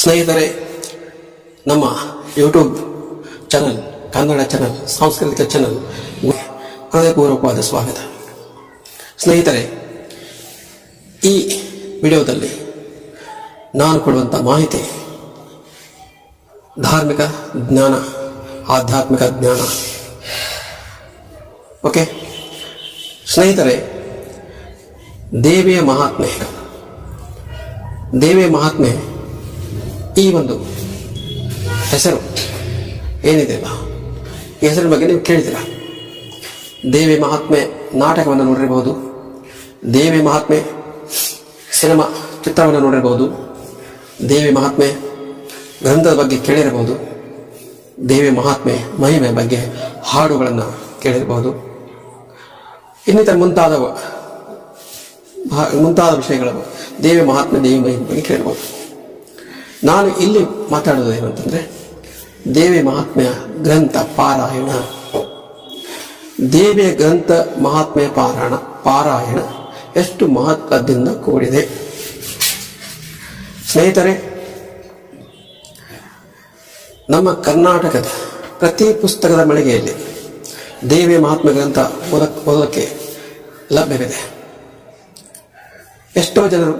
ಸ್ನೇಹಿತರೆ, ನಮ್ಮ YouTube channel, Kannada channel, ಸಾಂಸ್ಕೃತಿಕ ಚಾನಲ್ ಹೃದಯಪೂರ್ವಕವಾದ ಸ್ವಾಗತ. ಸ್ನೇಹಿತರೆ, ಈ ವಿಡಿಯೋದಲ್ಲಿ ನಾನು ಕೊಡುವಂಥ ಮಾಹಿತಿ ಧಾರ್ಮಿಕ ಜ್ಞಾನ, ಆಧ್ಯಾತ್ಮಿಕ ಜ್ಞಾನ. ಓಕೆ ಸ್ನೇಹಿತರೆ, ದೇವಿಯ ಮಹಾತ್ಮೆ, ದೇವಿಯ ಮಹಾತ್ಮೆ ಈ ಒಂದು ಹೆಸರು ಏನಿದೆ ಅಲ್ಲ, ಈ ಹೆಸರಿನ ಬಗ್ಗೆ ನೀವು ಕೇಳಿದ್ದೀರ. ದೇವಿ ಮಹಾತ್ಮೆ ನಾಟಕವನ್ನು ನೋಡಿರಬಹುದು, ದೇವಿ ಮಹಾತ್ಮೆ ಸಿನಿಮಾ ಚಿತ್ರವನ್ನು ನೋಡಿರಬಹುದು, ದೇವಿ ಮಹಾತ್ಮೆ ಗ್ರಂಥದ ಬಗ್ಗೆ ಕೇಳಿರಬಹುದು, ದೇವಿ ಮಹಾತ್ಮೆ ಮಹಿಮೆ ಬಗ್ಗೆ ಹಾಡುಗಳನ್ನು ಕೇಳಿರಬಹುದು, ಇನ್ನಿತರ ಮುಂತಾದ ವಿಷಯಗಳ ದೇವಿ ಮಹಾತ್ಮೆ, ದೇವಿ ಮಹಿಮೆ ಬಗ್ಗೆ ಕೇಳಿರಬಹುದು. ನಾನು ಇಲ್ಲಿ ಮಾತಾಡೋದು ಏನಂತಂದ್ರೆ, ದೇವಿ ಮಹಾತ್ಮೆಯ ಗ್ರಂಥ ಪಾರಾಯಣ, ದೇವಿಯ ಗ್ರಂಥ ಮಹಾತ್ಮೆಯ ಪಾರಾಯಣ ಎಷ್ಟು ಮಹತ್ವದಿಂದ ಕೂಡಿದೆ. ಸ್ನೇಹಿತರೆ, ನಮ್ಮ ಕರ್ನಾಟಕದ ಪ್ರತಿ ಪುಸ್ತಕದ ಮಳಿಗೆಯಲ್ಲಿ ದೇವಿಯ ಮಹಾತ್ಮೆ ಗ್ರಂಥ ಓದೋಕ್ಕೆ ಲಭ್ಯವಿದೆ. ಎಷ್ಟೋ ಜನರು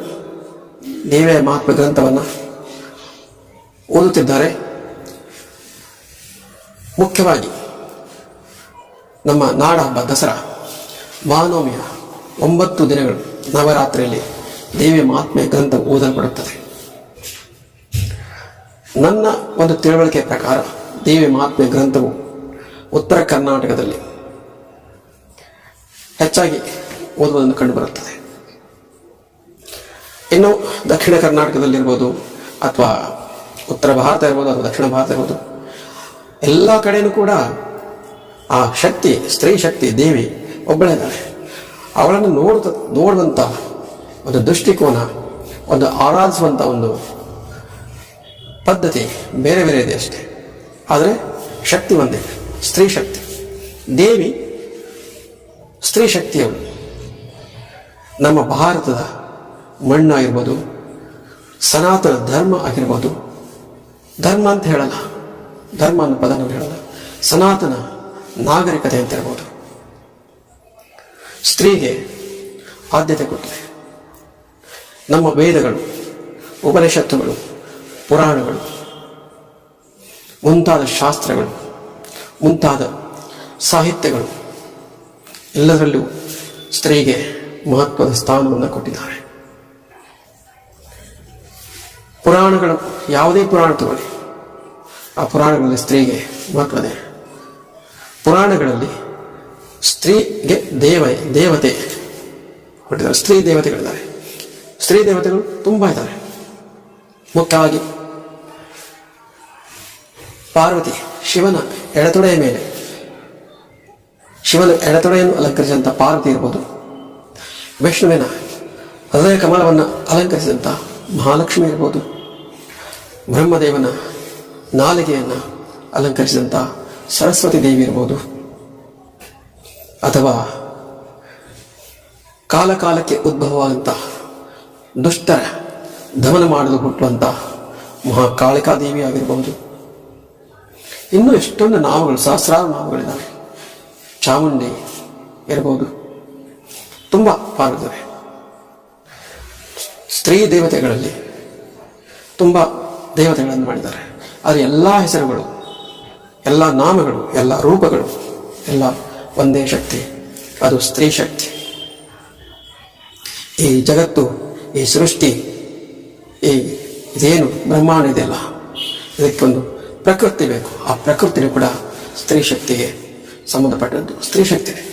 ದೇವಿಯ ಮಹಾತ್ಮೆ ಗ್ರಂಥವನ್ನು ಓದುತ್ತಿದ್ದಾರೆ. ಮುಖ್ಯವಾಗಿ ನಮ್ಮ ನಾಡ ಹಬ್ಬ ದಸರಾ ಮಹಾನವಮಿಯ 9 ದಿನಗಳು ನವರಾತ್ರಿಯಲ್ಲಿ ದೇವಿಯ ಮಹಾತ್ಮೆ ಗ್ರಂಥ ಓದಲ್ಪಡುತ್ತದೆ. ನನ್ನ ಒಂದು ತಿಳುವಳಿಕೆ ಪ್ರಕಾರ ದೇವಿಯ ಮಹಾತ್ಮೆ ಗ್ರಂಥವು ಉತ್ತರ ಕರ್ನಾಟಕದಲ್ಲಿ ಹೆಚ್ಚಾಗಿ ಓದುವುದನ್ನು ಕಂಡುಬರುತ್ತದೆ. ಇನ್ನು ದಕ್ಷಿಣ ಕರ್ನಾಟಕದಲ್ಲಿರ್ಬೋದು, ಅಥವಾ ಉತ್ತರ ಭಾರತ ಇರ್ಬೋದು, ಅಥವಾ ದಕ್ಷಿಣ ಭಾರತ ಇರ್ಬೋದು, ಎಲ್ಲ ಕಡೆಯೂ ಕೂಡ ಆ ಶಕ್ತಿ, ಸ್ತ್ರೀ ಶಕ್ತಿ ದೇವಿ ಒಬ್ಬಳೇ ಇದ್ದಾಳೆ. ಅವಳನ್ನು ನೋಡುವಂಥ ಒಂದು ದೃಷ್ಟಿಕೋನ, ಒಂದು ಆರಾಧಿಸುವಂಥ ಒಂದು ಪದ್ಧತಿ ಬೇರೆ ಬೇರೆ ಇದೆ ಅಷ್ಟೇ. ಆದರೆ ಶಕ್ತಿ ಒಂದೇ, ಸ್ತ್ರೀ ಶಕ್ತಿ. ದೇವಿ ಸ್ತ್ರೀ ಶಕ್ತಿಯವಳು. ನಮ್ಮ ಭಾರತದ ಮಣ್ಣು ಆಗಿರ್ಬೋದು, ಸನಾತನ ಧರ್ಮ ಆಗಿರ್ಬೋದು, ಧರ್ಮ ಅಂತ ಹೇಳಲ್ಲ, ಧರ್ಮ ಅನ್ನೋ ಪದ ನಾವು ಹೇಳಲ್ಲ, ಸನಾತನ ನಾಗರಿಕತೆ ಅಂತ ಹೇಳ್ಬೋದು. ಸ್ತ್ರೀಗೆ ಆದ್ಯತೆ ಕೊಟ್ಟಿದೆ. ನಮ್ಮ ವೇದಗಳು, ಉಪನಿಷತ್ತುಗಳು, ಪುರಾಣಗಳು, ಮುಂತಾದ ಶಾಸ್ತ್ರಗಳು, ಮುಂತಾದ ಸಾಹಿತ್ಯಗಳು ಎಲ್ಲದರಲ್ಲೂ ಸ್ತ್ರೀಗೆ ಮಹತ್ವದ ಸ್ಥಾನವನ್ನು ಕೊಟ್ಟಿದ್ದಾರೆ. ಪುರಾಣಗಳು, ಯಾವುದೇ ಪುರಾಣ ತಗೊಳ್ಳಿ, ಆ ಪುರಾಣಗಳಲ್ಲಿ ಸ್ತ್ರೀಗೆ ಮಹತ್ವದೆ. ಪುರಾಣಗಳಲ್ಲಿ ಸ್ತ್ರೀಗೆ ದೇವತೆ ಕೊಟ್ಟಿದ್ದಾರೆ. ಸ್ತ್ರೀ ದೇವತೆಗಳಿದ್ದಾರೆ. ಸ್ತ್ರೀ ದೇವತೆಗಳು ತುಂಬ ಇದ್ದಾರೆ. ಮುಖ್ಯವಾಗಿ ಪಾರ್ವತಿ, ಶಿವನ ಎಡತೊಡೆಯ ಮೇಲೆ, ಶಿವನ ಎಡತೊಡೆಯನ್ನು ಅಲಂಕರಿಸಿದಂಥ ಪಾರ್ವತಿ ಇರ್ಬೋದು, ವಿಷ್ಣುವಿನ ಹೃದಯ ಕಮಲವನ್ನು ಅಲಂಕರಿಸಿದಂಥ ಮಹಾಲಕ್ಷ್ಮಿ ಇರ್ಬೋದು, ಬ್ರಹ್ಮದೇವನ ನಾಲಿಗೆಯನ್ನು ಅಲಂಕರಿಸಿದಂಥ ಸರಸ್ವತಿ ದೇವಿ ಇರ್ಬೋದು, ಅಥವಾ ಕಾಲಕಾಲಕ್ಕೆ ಉದ್ಭವವಾದಂಥ ದುಷ್ಟರ ದಮನ ಮಾಡಲು ಹುಟ್ಟುವಂಥ ಮಹಾಕಾಳಿಕಾ ದೇವಿ ಆಗಿರ್ಬೋದು. ಇನ್ನೂ ಎಷ್ಟೊಂದು ನಾಮಗಳು, ಸಹಸ್ರಾರು ನಾಮಗಳಿದ್ದಾವೆ. ಚಾಮುಂಡಿ ಇರ್ಬೋದು, ತುಂಬ ಪಾಲ್ಗೊಳ್ಳುತ್ತವೆ. ಸ್ತ್ರೀ ದೇವತೆಗಳಲ್ಲಿ ತುಂಬ ದೇವತೆಗಳನ್ನು ಮಾಡಿದ್ದಾರೆ. ಆದರೆ ಎಲ್ಲ ಹೆಸರುಗಳು, ಎಲ್ಲ ನಾಮಗಳು, ಎಲ್ಲ ರೂಪಗಳು ಎಲ್ಲ ಒಂದೇ ಶಕ್ತಿ, ಅದು ಸ್ತ್ರೀ ಶಕ್ತಿ. ಈ ಜಗತ್ತು, ಈ ಸೃಷ್ಟಿ, ಇದೇನು ಬ್ರಹ್ಮಾಂಡ ಇದೆಯಲ್ಲ, ಇದಕ್ಕೊಂದು ಪ್ರಕೃತಿ ಬೇಕು. ಆ ಪ್ರಕೃತಿನೂ ಕೂಡ ಸ್ತ್ರೀ ಶಕ್ತಿಗೆ ಸಂಬಂಧಪಟ್ಟದ್ದು, ಸ್ತ್ರೀ ಶಕ್ತಿನೇ.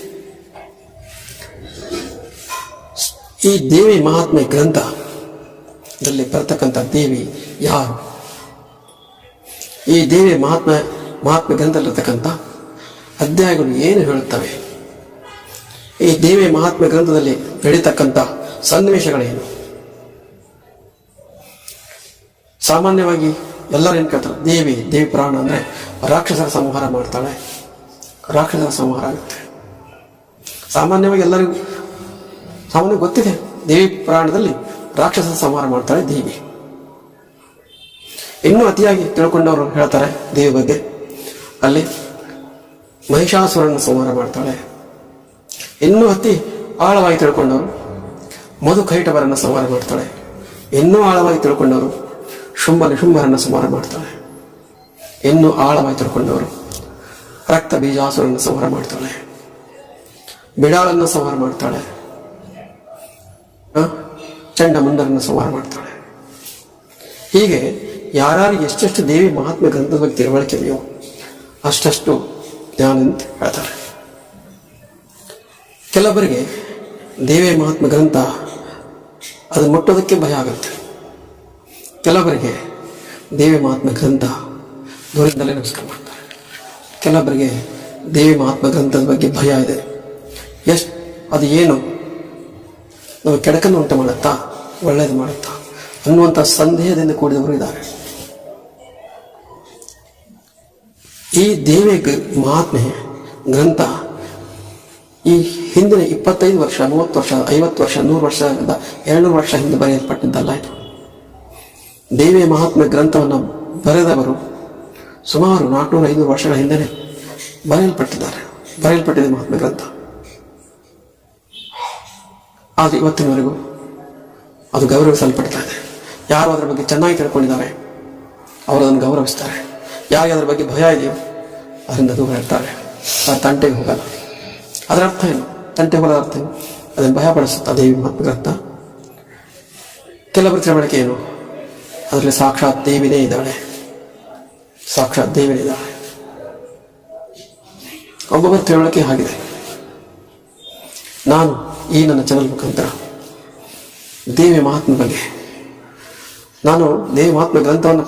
ಈ ದೇವಿ ಮಹಾತ್ಮೆ ಗ್ರಂಥದಲ್ಲಿ ಬರ್ತಕ್ಕಂಥ ದೇವಿ ಯಾರು? ಈ ದೇವಿ ಮಹಾತ್ಮೆ ಗ್ರಂಥದಲ್ಲಿರ್ತಕ್ಕಂಥ ಅಧ್ಯಾಯಗಳು ಏನು ಹೇಳುತ್ತವೆ? ಈ ದೇವಿ ಮಹಾತ್ಮೆ ಗ್ರಂಥದಲ್ಲಿ ನಡೀತಕ್ಕಂಥ ಸನ್ನಿವೇಶಗಳೇನು? ಸಾಮಾನ್ಯವಾಗಿ ಎಲ್ಲರೂ ಏನು ಕೇಳ್ತಾರೆ, ದೇವಿ ಪುರಾಣ ಅಂದರೆ ರಾಕ್ಷಸರ ಸಂಹಾರ ಮಾಡ್ತಾಳೆ, ರಾಕ್ಷಸರ ಸಂಹಾರ ಆಗುತ್ತೆ. ಸಾಮಾನ್ಯವಾಗಿ ಎಲ್ಲರಿಗೂ ಗೊತ್ತಿದೆ, ದೇವಿ ಪುರಾಣದಲ್ಲಿ ರಾಕ್ಷಸರ ಸಂಹಾರ ಮಾಡ್ತಾಳೆ ದೇವಿ. ಇನ್ನೂ ಅತಿಯಾಗಿ ತಿಳ್ಕೊಂಡವರು ಹೇಳ್ತಾರೆ ದೇವಿ ಬಗ್ಗೆ, ಅಲ್ಲಿ ಮಹಿಷಾಸುರನ್ನು ಸಂಹಾರ ಮಾಡ್ತಾಳೆ. ಇನ್ನೂ ಅತಿ ಆಳವಾಗಿ ತಿಳ್ಕೊಂಡವರು ಮಧುಕೈಟವರನ್ನು ಸಂಹಾರ ಮಾಡ್ತಾಳೆ. ಇನ್ನೂ ಆಳವಾಗಿ ತಿಳ್ಕೊಂಡವರು ಶುಂಭರನ್ನು ಸಂಹಾರ ಮಾಡ್ತಾಳೆ. ಇನ್ನೂ ಆಳವಾಗಿ ತಿಳ್ಕೊಂಡವರು ರಕ್ತ ಬೀಜಾಸುರನ್ನು ಸಂಹಾರ ಮಾಡ್ತಾಳೆ. ಬಿಡಾಳನ್ನು ಸಂಹಾರ ಮಾಡ್ತಾಳೆ. ಚಂಡಮುಂಡರನ್ನು ಸಂಹಾರ ಮಾಡ್ತಾಳೆ. ಹೀಗೆ ಯಾರು ಎಷ್ಟೆಷ್ಟು ದೇವಿ ಮಹಾತ್ಮ ಗ್ರಂಥದ ಬಗ್ಗೆ ತಿಳುವಳಿಕೆ ಇದೆಯೋ ಅಷ್ಟಷ್ಟು ಜ್ಞಾನ ಅಂತ ಹೇಳ್ತಾರೆ. ಕೆಲವರಿಗೆ ದೇವಿ ಮಹಾತ್ಮ ಗ್ರಂಥ ಅದು ಮುಟ್ಟೋದಕ್ಕೆ ಭಯ ಆಗುತ್ತೆ. ಕೆಲವರಿಗೆ ದೇವಿ ಮಹಾತ್ಮ ಗ್ರಂಥ ದೂರದಿಂದಲೇ ನಮಸ್ಕಾರ ಮಾಡ್ತಾರೆ. ಕೆಲವರಿಗೆ ದೇವಿ ಮಹಾತ್ಮ ಗ್ರಂಥದ ಬಗ್ಗೆ ಭಯ ಇದೆ. ಅದು ಏನು ನಾವು ಕೆಡಕನ್ನು ಉಂಟು ಮಾಡುತ್ತಾ ಒಳ್ಳೇದು ಮಾಡುತ್ತಾ ಅನ್ನುವಂಥ ಸಂದೇಹದಿಂದ ಕೂಡಿದವರು ಇದ್ದಾರೆ. ಈ ದೇವಿ ಮಹಾತ್ಮೆ ಗ್ರಂಥ ಈ ಹಿಂದಿನ 25 ವರ್ಷ 30 ವರ್ಷ 50 ವರ್ಷ 100 ವರ್ಷ 200 ವರ್ಷ ಹಿಂದೆ ಬರೆಯಲ್ಪಟ್ಟಿದ್ದಲ್ಲ. ಇದು ದೇವಿಯ ಮಹಾತ್ಮೆ ಗ್ರಂಥವನ್ನು ಬರೆದವರು ಸುಮಾರು 400-500 ವರ್ಷಗಳ ಹಿಂದೆನೆ ಬರೆಯಲ್ಪಟ್ಟಿದೆ ಮಹಾತ್ಮೆ ಗ್ರಂಥ. ಆದರೆ ಇವತ್ತಿನವರೆಗೂ ಅದು ಗೌರವಿಸಲ್ಪಡ್ತಾ ಇದೆ. ಯಾರು ಅದರ ಬಗ್ಗೆ ಚೆನ್ನಾಗಿ ತಿಳ್ಕೊಂಡಿದ್ದಾರೆ ಅವರು ಅದನ್ನು ಗೌರವಿಸ್ತಾರೆ. ಯಾರಿಗೆ ಅದರ ಬಗ್ಗೆ ಭಯ ಇದೆಯೋ ಅದರಿಂದ ದೂರ ಇರ್ತಾರೆ. ಅದು ತಂಟೆಗೆ ಹೋಗಲ್ಲ. ಅದರ ಅರ್ಥ ಏನು? ತಂಟೆಗೆ ಹೋಗದ ಅರ್ಥ ಏನು? ಅದನ್ನು ಭಯಪಡಿಸುತ್ತಾ ದೇವಿ ಮಹಾತ್ಮ ಗ್ರಂಥ. ಕೆಲವರ ತಿಳುವಳಿಕೆ ಏನು? ಅದರಲ್ಲಿ ಸಾಕ್ಷಾತ್ ದೇವಿನೇ ಇದ್ದಾಳೆ. ಒಬ್ಬೊಬ್ಬರ ತಿಳುವಳಿಕೆ ಆಗಿದೆ. ನಾನು ಈ ನನ್ನ ಚಾನಲ್ ಮುಖಾಂತರ ದೇವಿ ಮಹಾತ್ಮ ಬಗ್ಗೆ, ನಾನು ದೇವಿ ಮಹಾತ್ಮ ಗ್ರಂಥವನ್ನು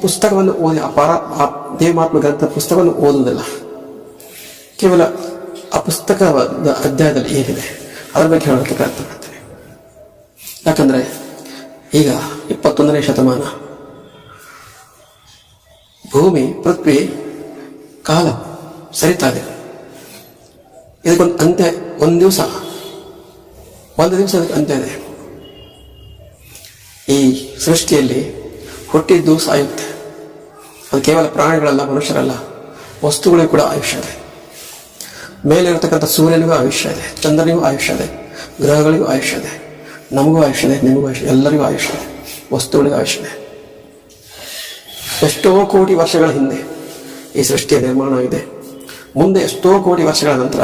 ಪುಸ್ತಕವನ್ನು ಓದಿ ದೇವಿ ಮಹಾತ್ಮ ಗ್ರಂಥ ಪುಸ್ತಕವನ್ನು ಓದುವುದಿಲ್ಲ. ಕೇವಲ ಆ ಪುಸ್ತಕದ ಅಧ್ಯಾಯದಲ್ಲಿ ಏನಿದೆ ಅದರ ಬಗ್ಗೆ ಹೇಳೋಕ್ಕೆ ಪ್ರಯತ್ನ ಮಾಡ್ತೇನೆ. ಯಾಕಂದರೆ ಈಗ 21ನೇ ಶತಮಾನ, ಭೂಮಿ ಪೃಥ್ವಿ ಕಾಲ ಸರಿತಾ ಇದೆ. ಇದಕ್ಕೊಂದು ಅಂತ್ಯ, ಒಂದು ದಿವಸ ಅದಕ್ಕೆ ಅಂತ್ಯ ಇದೆ. ಈ ಸೃಷ್ಟಿಯಲ್ಲಿ ಹುಟ್ಟಿದ್ದು ಸಾಯುತ್ತೆ. ಅದು ಕೇವಲ ಪ್ರಾಣಿಗಳಲ್ಲ, ಮನುಷ್ಯರಲ್ಲ, ವಸ್ತುಗಳಿಗೂ ಕೂಡ ಆಯುಷ್ಯ ಇದೆ. ಮೇಲೆ ಇರತಕ್ಕಂಥ ಸೂರ್ಯನಿಗೂ ಆಯುಷ್ಯ ಇದೆ, ಚಂದ್ರನಿಗೂ ಆಯುಷ್ಯ ಇದೆ, ಗ್ರಹಗಳಿಗೂ ಆಯುಷ್ಯ ಇದೆ, ನಮಗೂ ಆಯುಷ್ಯ ಇದೆ, ನಿಮಗೂ ಆಯುಷ್ಯ, ಎಲ್ಲರಿಗೂ ಆಯುಷ್ಯ ಇದೆ, ವಸ್ತುಗಳಿಗೂ ಆಯುಷ್ಯ ಇದೆ. ಎಷ್ಟೋ ಕೋಟಿ ವರ್ಷಗಳ ಹಿಂದೆ ಈ ಸೃಷ್ಟಿಯ ನಿರ್ಮಾಣ ಆಗಿದೆ. ಮುಂದೆ ಎಷ್ಟೋ ಕೋಟಿ ವರ್ಷಗಳ ನಂತರ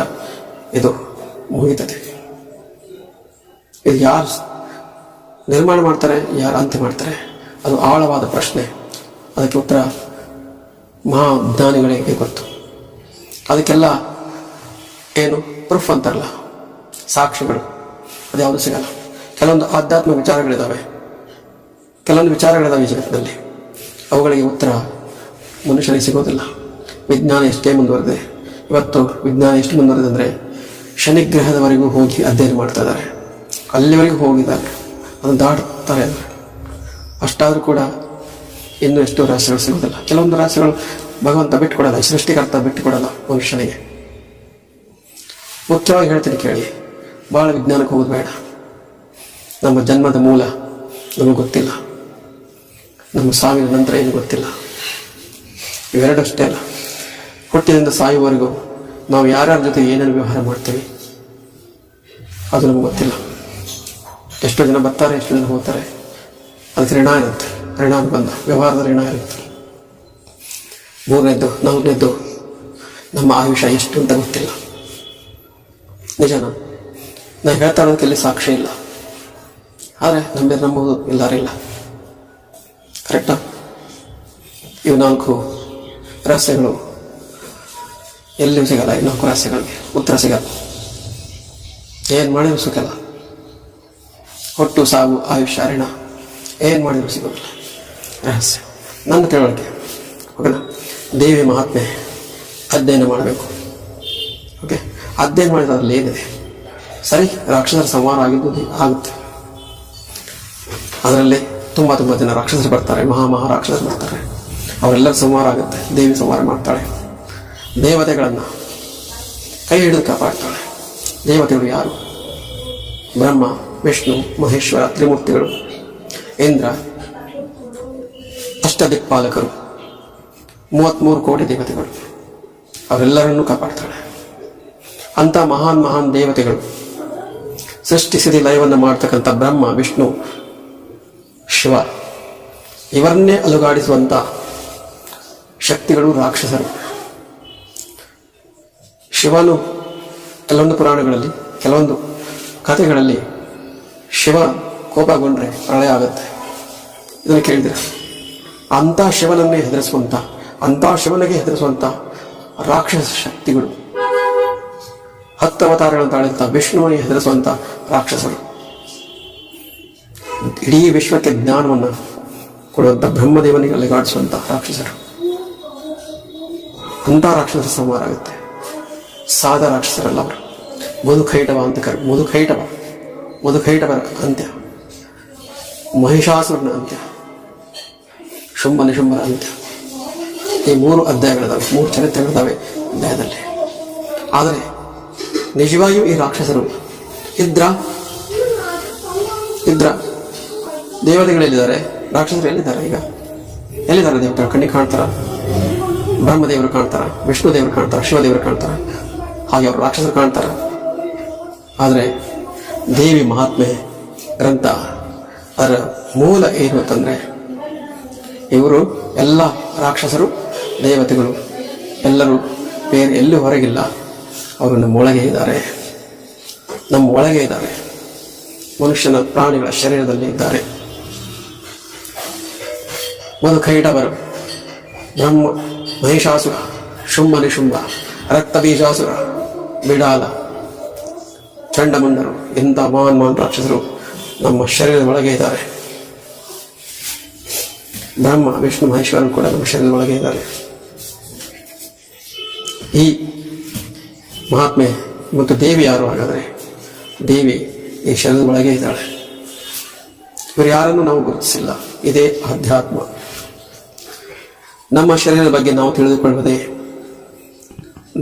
ಇದು ಮುಗಿತದೆ. ಇದು ಯಾರು ನಿರ್ಮಾಣ ಮಾಡ್ತಾರೆ, ಯಾರು ಅಂತ್ಯ ಮಾಡ್ತಾರೆ, ಅದು ಆಳವಾದ ಪ್ರಶ್ನೆ. ಅದಕ್ಕೆ ಉತ್ತರ ಮಹಾಜ್ಞಾನಿಗಳಿಗೆ ಗೊತ್ತು. ಅದಕ್ಕೆಲ್ಲ ಏನು ಪ್ರೂಫ್ ಅಂತಾರಲ್ಲ, ಸಾಕ್ಷಿಗಳು, ಅದ್ಯಾವುದು ಸಿಗಲ್ಲ. ಕೆಲವೊಂದು ಆಧ್ಯಾತ್ಮಿಕ ವಿಚಾರಗಳಿದ್ದಾವೆ, ಕೆಲವೊಂದು ವಿಚಾರಗಳಿದ್ದಾವೆ ಈ ಜಗತ್ತಿನಲ್ಲಿ. ಅವುಗಳಿಗೆ ಉತ್ತರ ಮನುಷ್ಯನಿಗೆ ಸಿಗೋದಿಲ್ಲ. ವಿಜ್ಞಾನ ಎಷ್ಟೇ ಮುಂದುವರೆದಿದೆ, ಇವತ್ತು ವಿಜ್ಞಾನ ಎಷ್ಟು ಮುಂದುವರೆದಿದೆ ಅಂದರೆ ಶನಿಗ್ರಹದವರೆಗೂ ಹೋಗಿ ಅಧ್ಯಯನ ಮಾಡ್ತಾ ಇದ್ದಾರೆ. ಅಲ್ಲಿವರೆಗೂ ಹೋಗಿದ್ದಾರೆ, ಅದನ್ನು ದಾಟ್ತಾರೆ. ಅಷ್ಟಾದರೂ ಕೂಡ ಇನ್ನೂ ಎಷ್ಟೋ ರಹಸ್ಯಗಳು ಸಿಗೋದಿಲ್ಲ. ಕೆಲವೊಂದು ರಹಸ್ಯಗಳು ಭಗವಂತ ಬಿಟ್ಟುಕೊಡಲ್ಲ, ಸೃಷ್ಟಿಕರ್ತ ಬಿಟ್ಟುಕೊಡಲ್ಲ ಮನುಷ್ಯನಿಗೆ. ಮುಖ್ಯವಾಗಿ ಹೇಳ್ತೀನಿ ಕೇಳಿ, ಭಾಳ ವಿಜ್ಞಾನಕ್ಕೆ ಹೋಗೋದು ಬೇಡ. ನಮ್ಮ ಜನ್ಮದ ಮೂಲ ನಮಗೆ ಗೊತ್ತಿಲ್ಲ, ನಮ್ಮ ಸಾವಿನ ನಂತರ ಏನು ಗೊತ್ತಿಲ್ಲ. ಇವೆರಡಷ್ಟೇ ಅಲ್ಲ, ಹುಟ್ಟಿನಿಂದ ಸಾಯುವವರೆಗೂ ನಾವು ಯಾರ್ಯಾರ ಜೊತೆ ಏನೇನು ವ್ಯವಹಾರ ಮಾಡ್ತೀವಿ ಅದು ನಮ್ಗೆ ಗೊತ್ತಿಲ್ಲ. ಎಷ್ಟೋ ಜನ ಬರ್ತಾರೆ, ಎಷ್ಟೋ ಜನ ಹೋಗ್ತಾರೆ. ಅದಕ್ಕೆ ಋಣ ಇರುತ್ತೆ, ಋಣಾನುಬಂಧ, ವ್ಯವಹಾರದ ಋಣ ಇರುತ್ತೆ. 3ನೇದ್ದು 4ನೇದ್ದು ನಮ್ಮ ಆಯುಷ್ಯ ಎಷ್ಟು ಅಂತ ಗೊತ್ತಿಲ್ಲ. ನಿಜನಾ? ನಾನು ಹೇಳ್ತಾ ಇರೋದಕ್ಕೆ ಇಲ್ಲಿ ಸಾಕ್ಷಿ ಇಲ್ಲ, ಆದರೆ ನಂಬೋದು ಎಲ್ಲರಿಲ್ಲ. ಕರೆಕ್ಟಾ? ಇವು 4 ರಹಸ್ಯಗಳು ಎಲ್ಲಿಯೂ ಸಿಗಲ್ಲ. ಈ 4 ರಹಸ್ಯಗಳಿಗೆ ಉತ್ತರ ಸಿಗಲ್ಲ. ಏನು ಮಾಡಿದ್ರು ಸಿಗಲ್ಲ. ಹುಟ್ಟು, ಸಾವು, ಆಯುಷ್ಯ, ಋಣ, ಏನು ಮಾಡಿದ್ರು ಸಿಗೋದಿಲ್ಲ. ರಹಸ್ಯ ನನ್ನ ತಿಳುವಳಿಕೆ. ಓಕೆನಾ? ದೇವಿ ಮಹಾತ್ಮೆ ಅಧ್ಯಯನ ಮಾಡಬೇಕು. ಓಕೆ, ಅಧ್ಯಯನ ಮಾಡಿದ ಅದರಲ್ಲಿ ಏನಿದೆ? ಸರಿ, ರಾಕ್ಷಸರ ಸಂಹಾರ ಆಗಿದ್ದು ಆಗುತ್ತೆ. ಅದರಲ್ಲಿ ತುಂಬ ಜನ ರಾಕ್ಷಸರು ಬರ್ತಾರೆ, ಮಹಾ ರಾಕ್ಷಸರು ಬರ್ತಾರೆ. ಅವರೆಲ್ಲರ ಸಂಹಾರ ಆಗುತ್ತೆ. ದೇವಿ ಸಂಹಾರ ಮಾಡ್ತಾಳೆ. ದೇವತೆಗಳನ್ನು ಕೈ ಹಿಡಿದು ಕಾಪಾಡ್ತಾಳೆ. ದೇವತೆಗಳು ಯಾರು? ಬ್ರಹ್ಮ, ವಿಷ್ಣು, ಮಹೇಶ್ವರ, ತ್ರಿಮೂರ್ತಿಗಳು, ಇಂದ್ರ, ಅಷ್ಟದಿಕ್ಪಾಲಕರು, 33 ಕೋಟಿ ದೇವತೆಗಳು, ಅವರೆಲ್ಲರನ್ನೂ ಕಾಪಾಡ್ತಾಳೆ. ಅಂಥ ಮಹಾನ್ ದೇವತೆಗಳು, ಸೃಷ್ಟಿಸಿದ ಲಯವನ್ನು ಮಾಡ್ತಕ್ಕಂಥ ಬ್ರಹ್ಮ, ವಿಷ್ಣು, ಶಿವ, ಇವರನ್ನೇ ಅಲುಗಾಡಿಸುವಂಥ ಶಕ್ತಿಗಳು ರಾಕ್ಷಸರು. ಶಿವನು ಕೆಲವೊಂದು ಪುರಾಣಗಳಲ್ಲಿ, ಕೆಲವೊಂದು ಕಥೆಗಳಲ್ಲಿ ಶಿವ ಕೋಪಗೊಂಡ್ರೆ ಪ್ರಳಯ ಆಗುತ್ತೆ. ಇದನ್ನು ಕೇಳಿದ್ರೆ ಅಂಥ ಶಿವನನ್ನೇ ಹೆದರಿಸುವಂಥ, ಅಂಥ ಶಿವನಿಗೆ ಹೆದರಿಸುವಂಥ ರಾಕ್ಷಸ ಶಕ್ತಿಗಳು, 10 ಅವತಾರಗಳನ್ನು ತಾಳಿದಂಥ ವಿಷ್ಣುವಿಗೆ ಹೆದರಿಸುವಂಥ ರಾಕ್ಷಸರು, ಇಡೀ ವಿಶ್ವಕ್ಕೆ ಜ್ಞಾನವನ್ನು ಕೊಡುವಂಥ ಬ್ರಹ್ಮದೇವನಿಗೆ ಅಲೆಗಾಡಿಸುವಂಥ ರಾಕ್ಷಸರು. ಅಂಥ ರಾಕ್ಷಸರ ಸಂಹಾರ ಆಗುತ್ತೆ. ಸಾದ ರಾಕ್ಷಸರಲ್ಲ ಅವರು. ಮಧುಕೈಟವ ಅಂತ ಮಧುಕೈಟವರ ಅಂತ್ಯ, ಮಹಿಷಾಸುರನ ಅಂತ್ಯ, ಶುಂಭ ನಿಶುಂಭರ ಅಂತ್ಯ. ಈ 3 ಅಧ್ಯಾಯಗಳಿದಾವೆ, 3 ಚರಿತ್ರೆಗಳಿದ್ದಾವೆ ಅಧ್ಯಾಯದಲ್ಲಿ. ಆದರೆ ನಿಜವಾಗಿಯೂ ಈ ರಾಕ್ಷಸರು ಇದ್ರ ದೇವತೆಗಳೆಲ್ಲಿದ್ದಾರೆ? ರಾಕ್ಷಸರು ಎಲ್ಲಿದ್ದಾರೆ? ಈಗ ಎಲ್ಲಿದ್ದಾರೆ ದೇವತೆಗಳು? ಕಣ್ಣಿಗೆ ಕಾಣ್ತಾರ? ಬ್ರಹ್ಮದೇವರು ಕಾಣ್ತಾರ, ವಿಷ್ಣು ದೇವರು ಕಾಣ್ತಾರ, ಶಿವದೇವರು ಕಾಣ್ತಾರ, ಹಾಗೆ ಅವರು ರಾಕ್ಷಸರು ಕಾಣ್ತಾರ? ಆದರೆ ದೇವಿ ಮಹಾತ್ಮೆ ಗ್ರಂಥ ಅದರ ಮೂಲ ಏನು ಅಂತಂದರೆ, ಇವರು ಎಲ್ಲ ರಾಕ್ಷಸರು ದೇವತೆಗಳು ಎಲ್ಲರೂ ಬೇರೆ ಎಲ್ಲೂ ಹೊರಗಿಲ್ಲ, ಅವರು ನಮ್ಮ ಒಳಗೆ ಇದ್ದಾರೆ, ನಮ್ಮ ಒಳಗೆ ಇದ್ದಾರೆ, ಮನುಷ್ಯನ ಪ್ರಾಣಿಗಳ ಶರೀರದಲ್ಲಿ ಇದ್ದಾರೆ. ಮಧುಕೈಟವರು, ಬ್ರಹ್ಮ, ಮಹಿಷಾಸುರ, ಶುಂಭ ನಿಶುಂಭ, ರಕ್ತಬೀಜಾಸುರ, ಬಿಡಾಲ, ಚಂಡಮುಂಡರು, ಇಂಥ ಮಹಾನ್ ರಾಕ್ಷಸರು ನಮ್ಮ ಶರೀರದ ಒಳಗೆ ಇದ್ದಾರೆ. ಬ್ರಹ್ಮ, ವಿಷ್ಣು, ಮಹೇಶ್ವರರು ಕೂಡ ನಮ್ಮ ಶರೀರದ ಒಳಗೆ ಇದ್ದಾರೆ. ಈ ಮಹಾತ್ಮೆ ಮತ್ತು ದೇವಿ ಯಾರು? ಹಾಗಾದರೆ ದೇವಿ ಈ ಶರೀರದ ಒಳಗೆ ಇದ್ದಾಳೆ. ಇವರು ಯಾರನ್ನು ನಾವು ಗುರುತಿಸಿಲ್ಲ. ಇದೇ ಅಧ್ಯಾತ್ಮ. ನಮ್ಮ ಶರೀರದ ಬಗ್ಗೆ ನಾವು ತಿಳಿದುಕೊಳ್ಳುವುದೇ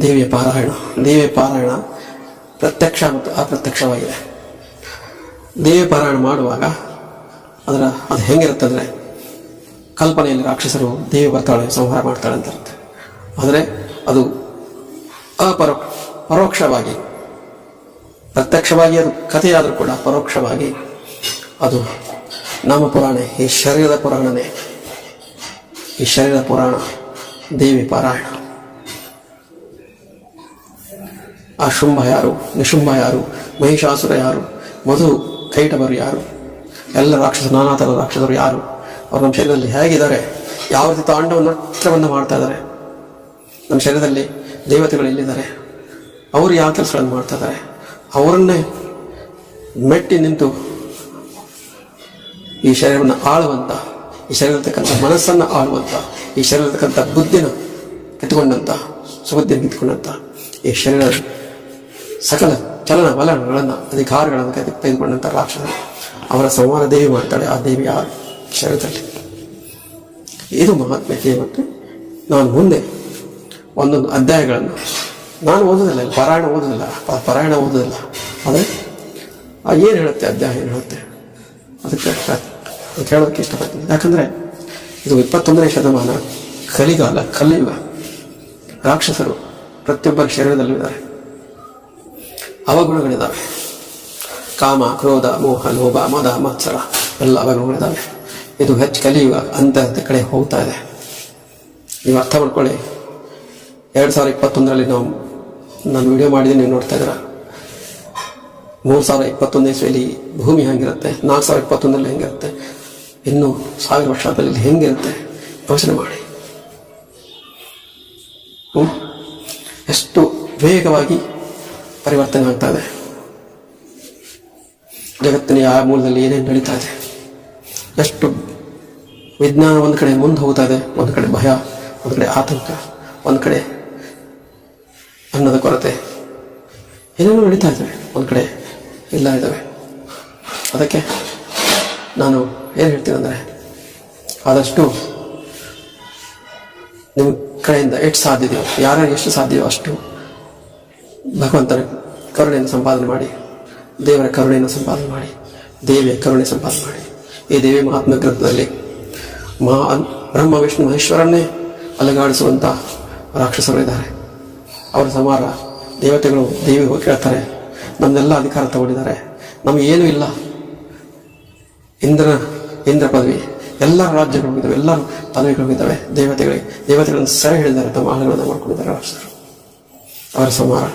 ದೇವಿಯ ಪಾರಾಯಣ. ದೇವಿಯ ಪಾರಾಯಣ ಪ್ರತ್ಯಕ್ಷ ಮತ್ತು ಅಪ್ರತ್ಯಕ್ಷವಾಗಿದೆ. ದೇವಿಯ ಪಾರಾಯಣ ಮಾಡುವಾಗ ಅದು ಹೆಂಗಿರುತ್ತಂದರೆ, ಕಲ್ಪನೆಯಲ್ಲಿ ರಾಕ್ಷಸರು ದೇವಿ ಬರ್ತಾಳೆ, ಸಂಹಾರ ಮಾಡ್ತಾಳೆ ಅಂತ ಇರುತ್ತೆ. ಆದರೆ ಅದು ಪರೋಕ್ಷವಾಗಿ, ಪ್ರತ್ಯಕ್ಷವಾಗಿ ಅದು ಕಥೆಯಾದರೂ ಕೂಡ ಪರೋಕ್ಷವಾಗಿ ಅದು ನಮ್ಮ ಪುರಾಣ, ಈ ಶರೀರದ ಪುರಾಣನೇ. ಈ ಶರೀರದ ಪುರಾಣ ದೇವಿ ಪಾರಾಯಣ. ಆ ಶುಂಭ ಯಾರು, ನಿಶುಂಭ ಯಾರು, ಮಹಿಷಾಸುರ ಯಾರು, ಮಧು ಕೈಟವರು ಯಾರು, ಎಲ್ಲ ರಾಕ್ಷಸರು, ನಾನಾ ಥರದ ರಾಕ್ಷಸರು ಯಾರು, ಅವರು ನಮ್ಮ ಶರೀರದಲ್ಲಿ ಹೇಗಿದ್ದಾರೆ, ಯಾವ ರೀತಿ ತಾಂಡವ ನೃತ್ಯವನ್ನು ಮಾಡ್ತಾ ಇದ್ದಾರೆ, ನಮ್ಮ ಶರೀರದಲ್ಲಿ ದೇವತೆಗಳು ಎಲ್ಲಿದ್ದಾರೆ, ಅವರು ಯಾವ ಕೆಲಸಗಳನ್ನು ಮಾಡ್ತಾ ಇದ್ದಾರೆ, ಅವರನ್ನೇ ಮೆಟ್ಟಿ ನಿಂತು ಈ ಶರೀರವನ್ನು ಆಳುವಂಥ, ಈ ಶರೀರತಕ್ಕಂಥ ಮನಸ್ಸನ್ನು ಆಳುವಂಥ, ಈ ಶರೀರತಕ್ಕಂಥ ಬುದ್ಧಿನ ಕಿತ್ಕೊಂಡಂಥ, ಸುಬುದ್ಧಿಯನ್ನು ಕಿತ್ಕೊಂಡಂಥ ಈ ಶರೀರದ ಸಕಲ ಚಲನ ಬಲಗಳನ್ನು, ಅಧಿಕಾರಗಳನ್ನು ತೆಗೆದುಕೊಂಡಂಥ ರಾಕ್ಷಸರು, ಅವರ ಸಂಹಾರ ದೇವಿ ಮಾಡ್ತಾಳೆ. ಆ ದೇವಿ ಆ ಶರೀರದಲ್ಲಿ. ಇದು ಮಹಾತ್ಮೆ. ಮತ್ತು ನಾನು ಮುಂದೆ ಒಂದೊಂದು ಅಧ್ಯಾಯಗಳನ್ನು ನಾನು ಓದೋದಿಲ್ಲ, ಪಾರಾಯಣ ಓದೋದಿಲ್ಲ. ಆದರೆ ಏನು ಹೇಳುತ್ತೆ ಅಧ್ಯಾಯ, ಏನು ಹೇಳುತ್ತೆ ಅದಕ್ಕೆ ಹೇಳೋದಕ್ಕೆ ಇಷ್ಟಪಡ್ತೀನಿ. ಯಾಕಂದರೆ ಇದು 21ನೇ ಶತಮಾನ, ಕಲಿಗಾಲ, ಕಲಿಯುಗ. ರಾಕ್ಷಸರು ಪ್ರತಿಯೊಬ್ಬರ ಶರೀರದಲ್ಲೂ ಇದ್ದಾರೆ. ಅವಗುಣಗಳಿದ್ದಾವೆ. ಕಾಮ, ಕ್ರೋಧ, ಮೋಹ, ಲೋಭ, ಮದ, ಮತ್ಸರ ಎಲ್ಲ ಅವಗುಣಗಳಿದ್ದಾವೆ. ಇದು ಹೆಚ್ಚು ಕಲಿಯುಗ ಅಂತ ಕಡೆ ಹೋಗ್ತಾ ಇದೆ. ನೀವು ಅರ್ಥ ಮಾಡ್ಕೊಳ್ಳಿ. 2021ರಲ್ಲಿ ನಾನು ವಿಡಿಯೋ ಮಾಡಿದ್ದೀನಿ, ನೀವು ನೋಡ್ತಾ ಇದ್ದೀರ. 3021ನೇ ಇಸ್ವಿಯಲ್ಲಿ ಭೂಮಿ ಹೆಂಗಿರುತ್ತೆ, 4021ರಲ್ಲಿ ಹೆಂಗಿರುತ್ತೆ, ಇನ್ನು 1000 ವರ್ಷದಲ್ಲಿ ಹೆಂಗಿರುತ್ತೆ ಯೋಚನೆ ಮಾಡಿ. ಎಷ್ಟು ವೇಗವಾಗಿ ಪರಿವರ್ತನೆ ಆಗ್ತಾ ಇದೆ. ಜಗತ್ತಿನ ಯಾವ ಮೂಲದಲ್ಲಿ ಏನೇನು ನಡೀತಾ ಇದೆ, ಎಷ್ಟು ವಿಜ್ಞಾನ ಒಂದು ಕಡೆ ಮುಂದೆ ಹೋಗ್ತಾ ಇದೆ, ಒಂದು ಕಡೆ ಭಯ, ಒಂದು ಕಡೆ ಆತಂಕ, ಒಂದು ಕಡೆ ಅನ್ನದ ಕೊರತೆ, ಏನೇನೋ ನಡೀತಾ ಇದ್ದಾವೆ, ಒಂದು ಕಡೆ ಇಲ್ಲ ಇದ್ದಾವೆ. ಅದಕ್ಕೆ ನಾನು ಏನು ಹೇಳ್ತೀನಿ ಅಂದರೆ, ಆದಷ್ಟು ನಿಮ್ಮ ಕಡೆಯಿಂದ ಎಷ್ಟು ಸಾಧ್ಯದೆಯೋ, ಯಾರ್ಯಾರು ಎಷ್ಟು ಸಾಧ್ಯವೋ ಅಷ್ಟು ಭಗವಂತನ ಕರುಣೆಯನ್ನು ಸಂಪಾದನೆ ಮಾಡಿ, ದೇವರ ಕರುಣೆಯನ್ನು ಸಂಪಾದನೆ ಮಾಡಿ, ದೇವಿಯ ಕರುಣೆ ಸಂಪಾದನೆ ಮಾಡಿ. ಈ ದೇವಿ ಮಹಾತ್ಮ ಗ್ರಂಥದಲ್ಲಿ ಬ್ರಹ್ಮ ವಿಷ್ಣು ಮಹೇಶ್ವರನ್ನೇ ಅಲುಗಾಡಿಸುವಂಥ ರಾಕ್ಷಸರು ಇದ್ದಾರೆ. ಅವರ ಸಂಹಾರ. ದೇವತೆಗಳು ದೇವಿ ಹೋಗಿ ಕೇಳ್ತಾರೆ, ನಮ್ದೆಲ್ಲ ಅಧಿಕಾರ ತಗೊಂಡಿದ್ದಾರೆ, ನಮಗೇನೂ ಇಲ್ಲ. ಇಂದ್ರ ಪದವಿ, ಎಲ್ಲ ರಾಜ್ಯಗಳು ಹೋಗಿದ್ದಾವೆ, ಎಲ್ಲ ಪದವಿಗಳು ಹೋಗಿದ್ದಾವೆ. ದೇವತೆಗಳನ್ನು ಸೆರೆ ಹಿಡಿದ್ದಾರೆ, ತಮ್ಮ ಆಳುಗಳನ್ನು ಮಾಡ್ಕೊಂಡಿದ್ದಾರೆ ರಾಕ್ಷಸರು. ಅವರ ಸಂಹಾರ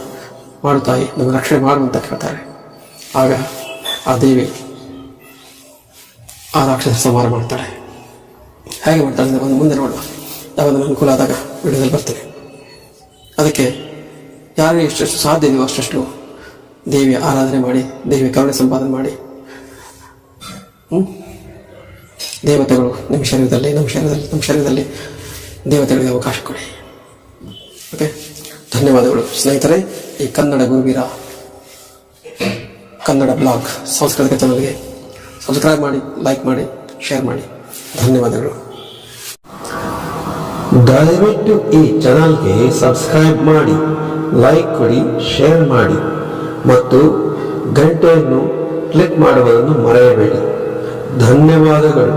ಮಾಡು ತಾಯಿ, ನಮ್ಮ ರಕ್ಷಣೆ ಮಾಡುವಂತ ಕೇಳ್ತಾರೆ. ಆಗ ಆ ದೇವಿ ಆ ರಾಕ್ಷಸ ಸಂಹಾರ ಮಾಡ್ತಾಳೆ. ಹೇಗೆ ಮಾಡ್ತಾಳೆ ಒಂದು ಮುಂದೆ ನೋಡುವ, ಯಾವಾಗ ಅನುಕೂಲ ಆದಾಗ ವಿಡಿಯೋದಲ್ಲಿ ಬರ್ತೀನಿ. ಅದಕ್ಕೆ ಯಾರೇ ಎಷ್ಟೆಷ್ಟು ಸಾಧ್ಯ ಇದೆಯೋ ಅಷ್ಟಷ್ಟು ದೇವಿಯ ಆರಾಧನೆ ಮಾಡಿ, ದೇವಿಯ ಕರುಣೆ ಸಂಪಾದನೆ ಮಾಡಿ. ದೇವತೆಗಳು ನಮ್ಮ ಶರೀರದಲ್ಲಿ ದೇವತೆಗಳಿಗೆ ಅವಕಾಶ ಕೊಡಿ. ಓಕೆ, ಧನ್ಯವಾದಗಳು ಸ್ನೇಹಿತರೆ. ಈ ಕನ್ನಡ ಗುರುವೀರ ಕನ್ನಡ ಬ್ಲಾಗ್ ಸಾಂಸ್ಕೃತಿಕ ಚಾನಲ್ಗೆ ಸಬ್ಸ್ಕ್ರೈಬ್ ಮಾಡಿ, ಲೈಕ್ ಮಾಡಿ, ಶೇರ್ ಮಾಡಿ. ಧನ್ಯವಾದಗಳು. ದಯವಿಟ್ಟು ಈ ಚಾನಲ್ಗೆ ಸಬ್ಸ್ಕ್ರೈಬ್ ಮಾಡಿ, ಲೈಕ್ ಕೊಡಿ, ಶೇರ್ ಮಾಡಿ ಮತ್ತು ಗಂಟೆಯನ್ನು ಕ್ಲಿಕ್ ಮಾಡುವುದನ್ನು ಮರೆಯಬೇಡಿ. ಧನ್ಯವಾದಗಳು.